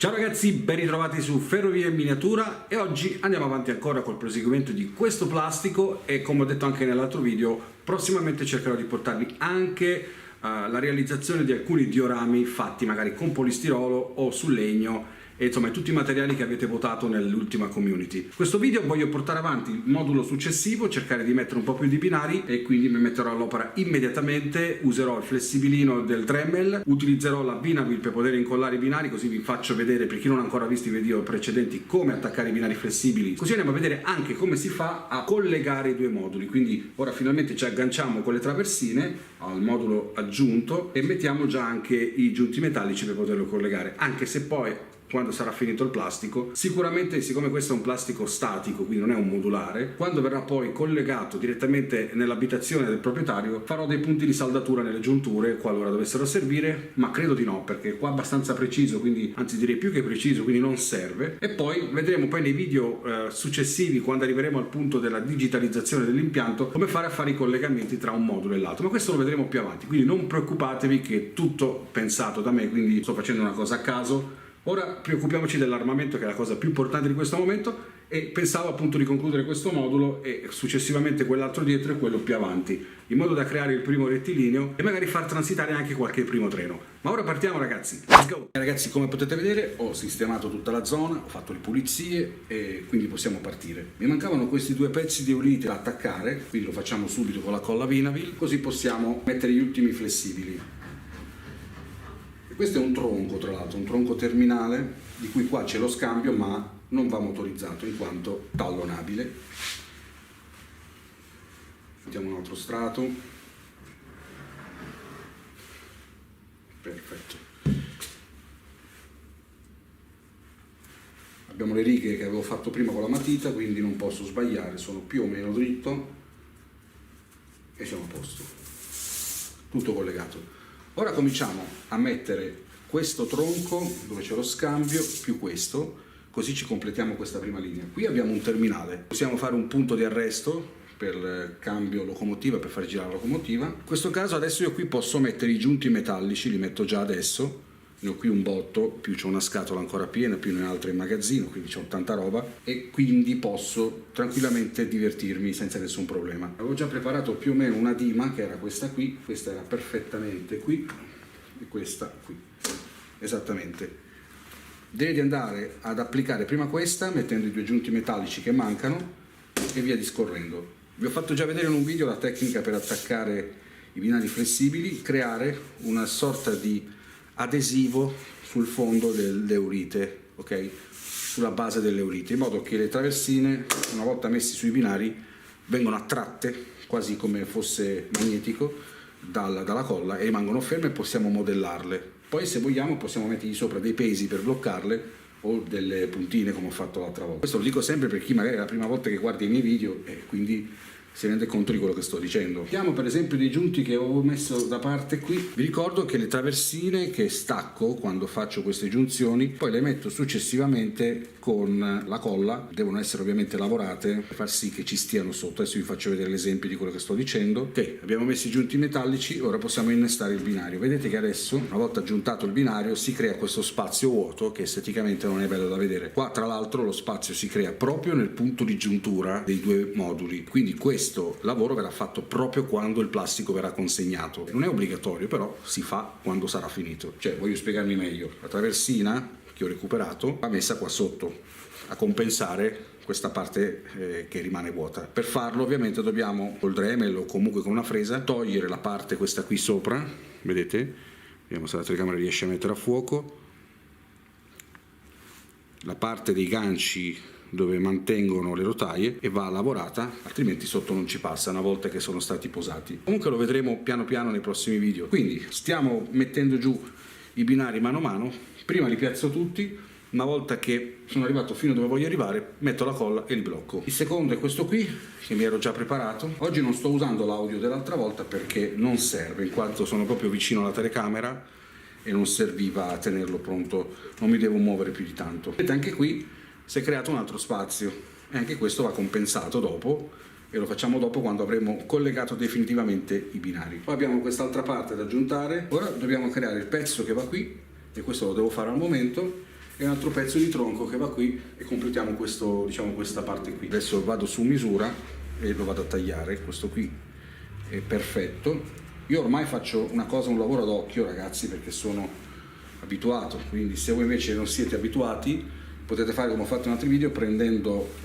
Ciao ragazzi, ben ritrovati su Ferrovie in Miniatura e oggi andiamo avanti ancora col proseguimento di questo plastico e come ho detto anche nell'altro video, prossimamente cercherò di portarvi anche la realizzazione di alcuni diorami fatti magari con polistirolo o su legno e insomma tutti i materiali che avete votato nell'ultima community. Questo video voglio portare avanti il modulo successivo, cercare di mettere un po' più di binari e quindi mi metterò all'opera immediatamente, userò il flessibilino del Dremel, utilizzerò la Vinavil per poter incollare i binari, così vi faccio vedere, per chi non ha ancora visto i video precedenti, come attaccare i binari flessibili, così andiamo a vedere anche come si fa a collegare i due moduli. Quindi ora finalmente ci agganciamo con le traversine al modulo aggiunto e mettiamo già anche i giunti metallici per poterlo collegare, anche se poi quando sarà finito il plastico, sicuramente, siccome questo è un plastico statico, quindi non è un modulare, quando verrà poi collegato direttamente nell'abitazione del proprietario farò dei punti di saldatura nelle giunture qualora dovessero servire, ma credo di no, perché qua è abbastanza preciso, quindi anzi direi più che preciso, quindi non serve. E poi vedremo poi nei video successivi, quando arriveremo al punto della digitalizzazione dell'impianto, come fare a fare i collegamenti tra un modulo e l'altro, ma questo lo vedremo più avanti, quindi non preoccupatevi che è tutto pensato da me, quindi sto facendo una cosa a caso. Ora preoccupiamoci dell'armamento, che è la cosa più importante di questo momento, e pensavo appunto di concludere questo modulo e successivamente quell'altro dietro e quello più avanti, in modo da creare il primo rettilineo e magari far transitare anche qualche primo treno. Ma ora partiamo ragazzi, let's go! Ragazzi, come potete vedere ho sistemato tutta la zona, ho fatto le pulizie e quindi possiamo partire. Mi mancavano questi due pezzi di Eurite da attaccare, quindi lo facciamo subito con la colla Vinavil, così possiamo mettere gli ultimi flessibili. Questo è un tronco, tra l'altro, un tronco terminale, di cui qua c'è lo scambio, ma non va motorizzato in quanto tallonabile. Mettiamo un altro strato. Perfetto. Abbiamo le righe che avevo fatto prima con la matita, quindi non posso sbagliare, sono più o meno dritto e siamo a posto. Tutto collegato. Ora cominciamo a mettere questo tronco dove c'è lo scambio più questo, così ci completiamo questa prima linea. Qui abbiamo un terminale, possiamo fare un punto di arresto per cambio locomotiva, per far girare la locomotiva. In questo caso adesso io qui posso mettere i giunti metallici, li metto già adesso, ne ho qui un botto, più c'è una scatola ancora piena, più ne ho altre in magazzino, quindi c'ho tanta roba e quindi posso tranquillamente divertirmi senza nessun problema. Avevo già preparato più o meno una dima che era questa qui, questa era perfettamente qui e questa qui, esattamente. Direi di andare ad applicare prima questa mettendo i due giunti metallici che mancano e via discorrendo. Vi ho fatto già vedere in un video la tecnica per attaccare i binari flessibili, creare una sorta di adesivo sul fondo dell'Eurite, ok? Sulla base dell'Eurite, in modo che le traversine, una volta messi sui binari, vengono attratte quasi come fosse magnetico dalla colla e rimangono ferme e possiamo modellarle. Poi se vogliamo possiamo mettergli sopra dei pesi per bloccarle o delle puntine come ho fatto l'altra volta. Questo lo dico sempre per chi magari è la prima volta che guarda i miei video e quindi si rende conto di quello che sto dicendo. Mettiamo per esempio dei giunti che ho messo da parte qui. Vi ricordo che le traversine che stacco quando faccio queste giunzioni poi le metto successivamente con la colla, devono essere ovviamente lavorate per far sì che ci stiano sotto. Adesso vi faccio vedere l'esempio di quello che sto dicendo. Ok, abbiamo messo i giunti metallici, ora possiamo innestare il binario. Vedete che adesso, una volta aggiuntato il binario, si crea questo spazio vuoto che esteticamente non è bello da vedere. Qua tra l'altro lo spazio si crea proprio nel punto di giuntura dei due moduli, quindi questo lavoro verrà fatto proprio quando il plastico verrà consegnato. Non è obbligatorio, però si fa quando sarà finito. Cioè, voglio spiegarmi meglio. La traversina che ho recuperato va messa qua sotto a compensare questa parte che rimane vuota. Per farlo ovviamente dobbiamo col Dremel o comunque con una fresa togliere la parte questa qui sopra, vedete? Vediamo se la telecamera riesce a mettere a fuoco. La parte dei ganci dove mantengono le rotaie e va lavorata, altrimenti sotto non ci passa una volta che sono stati posati. Comunque lo vedremo piano piano nei prossimi video. Quindi stiamo mettendo giù i binari mano a mano, prima li piazzo tutti, una volta che sono arrivato fino a dove voglio arrivare metto la colla e li blocco. Il secondo è questo qui che mi ero già preparato. Oggi non sto usando l'audio dell'altra volta perché non serve, in quanto sono proprio vicino alla telecamera e non serviva a tenerlo pronto, non mi devo muovere più di tanto. Vedete, anche qui si è creato un altro spazio e anche questo va compensato dopo e lo facciamo dopo quando avremo collegato definitivamente i binari. Poi abbiamo quest'altra parte da aggiuntare. Ora dobbiamo creare il pezzo che va qui e questo lo devo fare al momento e un altro pezzo di tronco che va qui e completiamo questo, diciamo, questa parte qui. Adesso vado su misura e lo vado a tagliare. Questo qui è perfetto. Io ormai faccio un lavoro ad occhio, ragazzi, perché sono abituato, quindi se voi invece non siete abituati potete fare come ho fatto in altri video, prendendo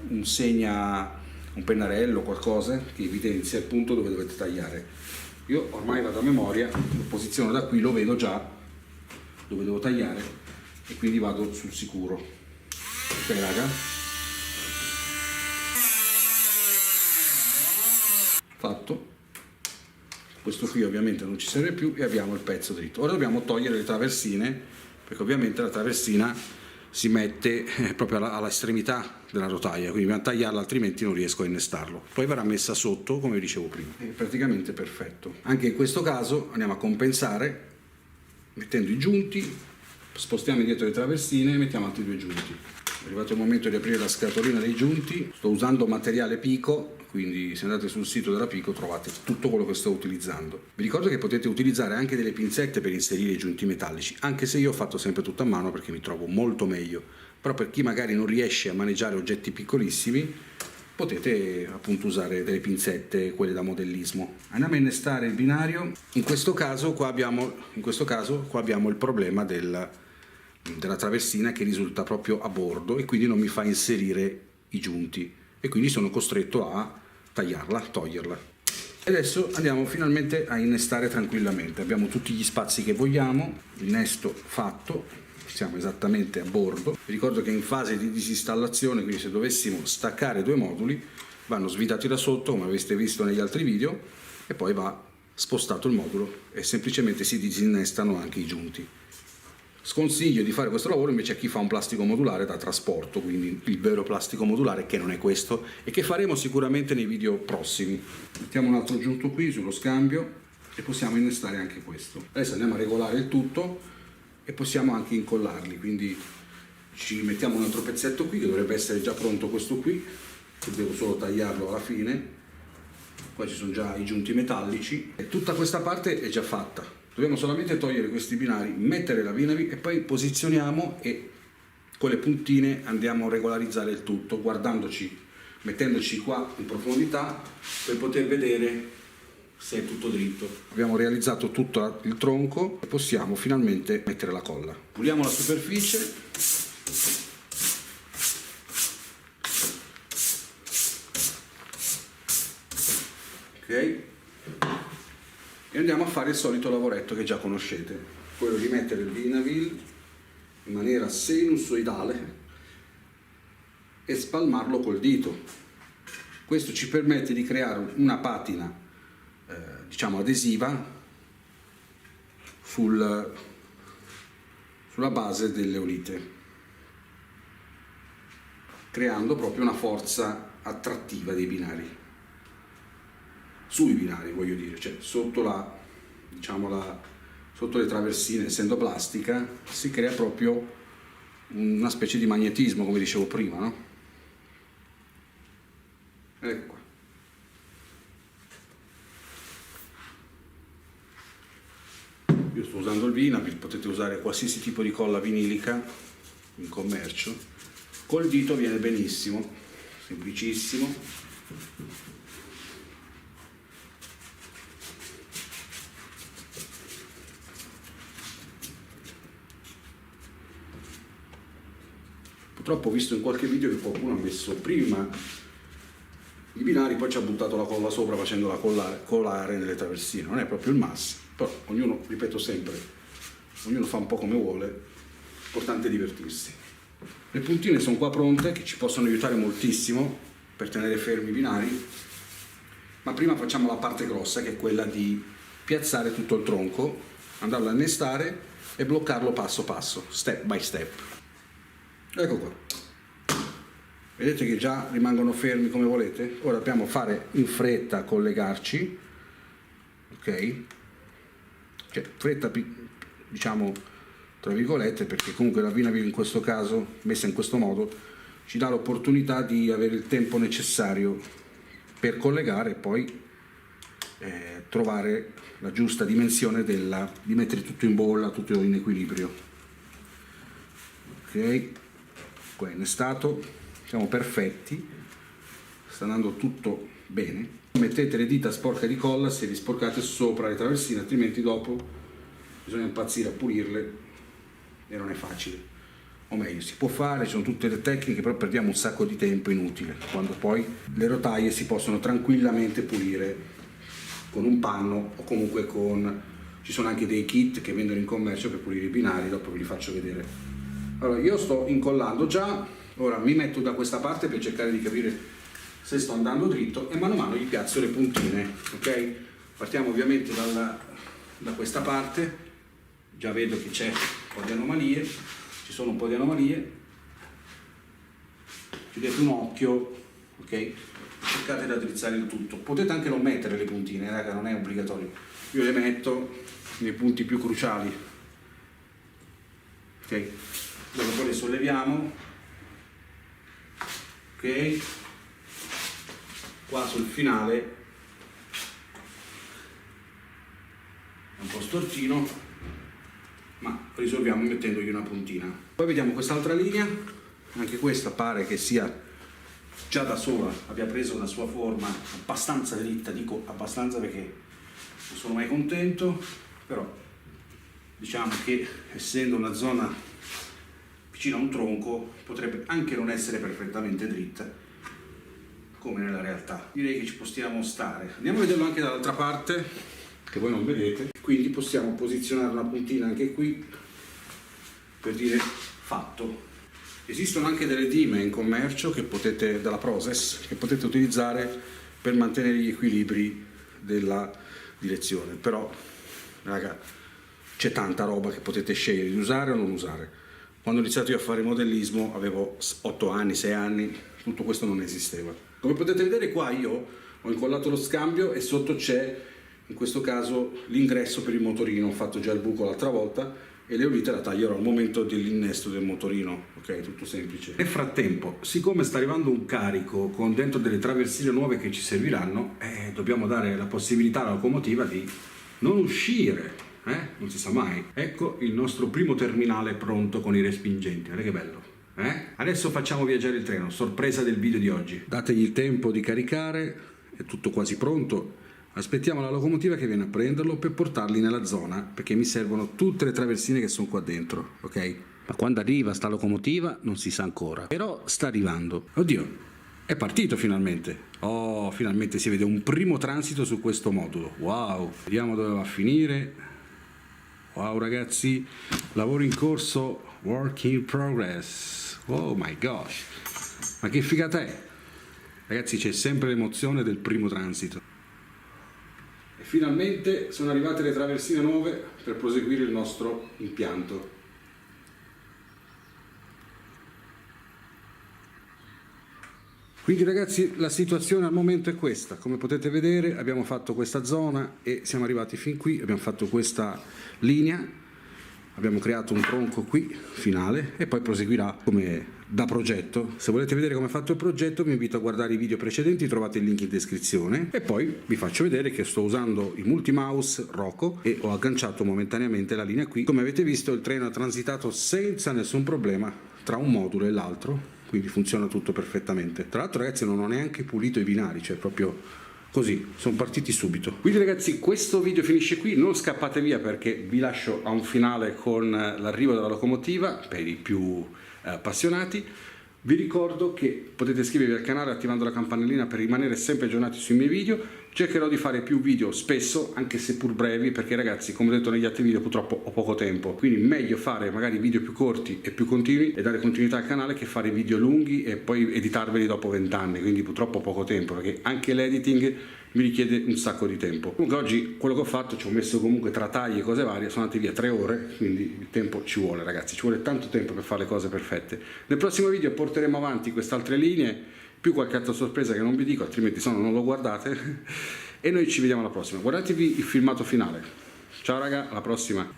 un pennarello, qualcosa che evidenzia il punto dove dovete tagliare. Io ormai vado a memoria, lo posiziono da qui, lo vedo già dove devo tagliare e quindi vado sul sicuro. Ok raga? Fatto. Questo qui ovviamente non ci serve più e abbiamo il pezzo dritto. Ora dobbiamo togliere le traversine, perché ovviamente la traversina si mette proprio all'estremità della rotaia, quindi dobbiamo tagliarla, altrimenti non riesco a innestarlo. Poi verrà messa sotto, come dicevo prima. È praticamente perfetto. Anche in questo caso andiamo a compensare mettendo i giunti, spostiamo indietro le traversine e mettiamo altri 2 giunti. È arrivato il momento di aprire la scatolina dei giunti. Sto usando materiale Pico, quindi se andate sul sito della Pico trovate tutto quello che sto utilizzando. Vi ricordo che potete utilizzare anche delle pinzette per inserire i giunti metallici, anche se io ho fatto sempre tutto a mano perché mi trovo molto meglio. Però per chi magari non riesce a maneggiare oggetti piccolissimi, potete appunto usare delle pinzette, quelle da modellismo. Andiamo a innestare il binario. In questo caso qua abbiamo il problema della traversina che risulta proprio a bordo e quindi non mi fa inserire i giunti e quindi sono costretto a tagliarla, toglierla. E adesso andiamo finalmente a innestare tranquillamente. Abbiamo tutti gli spazi che vogliamo, innesto fatto, siamo esattamente a bordo. Vi ricordo che è in fase di disinstallazione, quindi se dovessimo staccare 2 moduli vanno svidati da sotto come avete visto negli altri video e poi va spostato il modulo e semplicemente si disinnestano anche i giunti. Sconsiglio di fare questo lavoro invece a chi fa un plastico modulare da trasporto, quindi il vero plastico modulare, che non è questo e che faremo sicuramente nei video prossimi. Mettiamo un altro giunto qui sullo scambio e possiamo innestare anche questo. Adesso andiamo a regolare il tutto e possiamo anche incollarli, quindi ci mettiamo un altro pezzetto qui che dovrebbe essere già pronto, questo qui, che devo solo tagliarlo alla fine. Qua ci sono già i giunti metallici e tutta questa parte è già fatta. Dobbiamo solamente togliere questi binari, mettere la vinavil e poi posizioniamo e con le puntine andiamo a regolarizzare il tutto, mettendoci qua in profondità per poter vedere se è tutto dritto. Abbiamo realizzato tutto il tronco e possiamo finalmente mettere la colla. Puliamo la superficie. Ok. E andiamo a fare il solito lavoretto che già conoscete, quello di mettere il vinavil in maniera sinusoidale e spalmarlo col dito. Questo ci permette di creare una patina diciamo adesiva sulla base delle olite, creando proprio una forza attrattiva dei binari. Sui binari voglio dire, cioè sotto le traversine, essendo plastica, si crea proprio una specie di magnetismo, come dicevo prima, no? Ecco qua. Io sto usando il vinavil, potete usare qualsiasi tipo di colla vinilica in commercio. Col dito viene benissimo, semplicissimo. Purtroppo ho visto in qualche video che qualcuno ha messo prima i binari, poi ci ha buttato la colla sopra facendola colare nelle traversine. Non è proprio il massimo, però ognuno, ripeto sempre, ognuno fa un po' come vuole, l'importante è divertirsi. Le puntine sono qua pronte, che ci possono aiutare moltissimo per tenere fermi i binari, ma prima facciamo la parte grossa, che è quella di piazzare tutto il tronco, andarlo a innestare e bloccarlo passo passo, step by step. Ecco qua, vedete che già rimangono fermi come volete. Ora dobbiamo fare in fretta a collegarci, ok? Cioè fretta, diciamo tra virgolette, perché comunque la vinavil in questo caso, messa in questo modo, ci dà l'opportunità di avere il tempo necessario per collegare e poi trovare la giusta dimensione di mettere tutto in bolla, tutto in equilibrio. Ok, qua è innestato, siamo perfetti, sta andando tutto bene. Mettete le dita sporche di colla se li sporcate sopra le traversine, altrimenti dopo bisogna impazzire a pulirle e non è facile. O meglio, si può fare, ci sono tutte le tecniche, però perdiamo un sacco di tempo inutile, quando poi le rotaie si possono tranquillamente pulire con un panno o comunque con... ci sono anche dei kit che vendono in commercio per pulire i binari, dopo ve li faccio vedere. Allora, io sto incollando già, ora mi metto da questa parte per cercare di capire se sto andando dritto e mano a mano gli piazzo le puntine, ok? Partiamo ovviamente da questa parte, già vedo che c'è un po' di anomalie, ci sono un po' di anomalie, chiudete un occhio, ok? Cercate di raddrizzare il tutto, potete anche non mettere le puntine, raga, non è obbligatorio, io le metto nei punti più cruciali, ok? Dopo poi le solleviamo, ok? Qua sul finale è un po' stortino, ma risolviamo mettendogli una puntina. Poi vediamo quest'altra linea, anche questa pare che sia già da sola abbia preso una sua forma abbastanza dritta, dico abbastanza perché non sono mai contento, però diciamo che essendo una zona vicino a un tronco potrebbe anche non essere perfettamente dritta come nella realtà. Direi che ci possiamo stare. Andiamo a vederlo anche dall'altra parte che voi non vedete, quindi possiamo posizionare una puntina anche qui per dire fatto. Esistono anche delle dime in commercio che potete, dalla Process, che potete utilizzare per mantenere gli equilibri della direzione, però raga c'è tanta roba che potete scegliere di usare o non usare. Quando ho iniziato io a fare modellismo avevo 8 anni, 6 anni, tutto questo non esisteva. Come potete vedere qua io ho incollato lo scambio e sotto c'è in questo caso l'ingresso per il motorino, ho fatto già il buco l'altra volta e le ulite la taglierò al momento dell'innesto del motorino, ok, tutto semplice. Nel frattempo, siccome sta arrivando un carico con dentro delle traversine nuove che ci serviranno, dobbiamo dare la possibilità alla locomotiva di non uscire, non si sa mai. Ecco il nostro primo terminale pronto con i respingenti, guarda che bello. Adesso facciamo viaggiare il treno, sorpresa del video di oggi. Dategli il tempo di caricare, è tutto quasi pronto. Aspettiamo la locomotiva che viene a prenderlo per portarli nella zona, perché mi servono tutte le traversine che sono qua dentro, ok? Ma quando arriva sta locomotiva non si sa ancora, però sta arrivando. Oddio, è partito finalmente. Oh, finalmente si vede un primo transito su questo modulo. Wow, vediamo dove va a finire. Wow ragazzi, lavoro in corso, work in progress. Oh my gosh, ma che figata è? Ragazzi, c'è sempre l'emozione del primo transito. E finalmente sono arrivate le traversine nuove per proseguire il nostro impianto. Quindi ragazzi la situazione al momento è questa, come potete vedere abbiamo fatto questa zona e siamo arrivati fin qui, abbiamo fatto questa linea, abbiamo creato un tronco qui finale e poi proseguirà come da progetto. Se volete vedere come è fatto il progetto vi invito a guardare i video precedenti, trovate il link in descrizione e poi vi faccio vedere che sto usando il multimouse Roku e ho agganciato momentaneamente la linea qui. Come avete visto il treno ha transitato senza nessun problema tra un modulo e l'altro, quindi funziona tutto perfettamente. Tra l'altro ragazzi non ho neanche pulito i binari, cioè proprio così, sono partiti subito. Quindi ragazzi questo video finisce qui, non scappate via perché vi lascio a un finale con l'arrivo della locomotiva per i più appassionati. Vi ricordo che potete iscrivervi al canale attivando la campanellina per rimanere sempre aggiornati sui miei video. Cercherò di fare più video spesso, anche se pur brevi, perché ragazzi, come ho detto negli altri video, purtroppo ho poco tempo. Quindi meglio fare magari video più corti e più continui e dare continuità al canale che fare video lunghi e poi editarveli dopo 20 anni. Quindi purtroppo ho poco tempo, perché anche l'editing mi richiede un sacco di tempo. Comunque oggi quello che ho fatto, ci ho messo comunque tra tagli e cose varie, sono andati via 3 ore, quindi il tempo ci vuole ragazzi, ci vuole tanto tempo per fare le cose perfette. Nel prossimo video porteremo avanti queste altre linee, più qualche altra sorpresa che non vi dico, altrimenti se no non lo guardate, e noi ci vediamo alla prossima. Guardatevi il filmato finale. Ciao raga, alla prossima.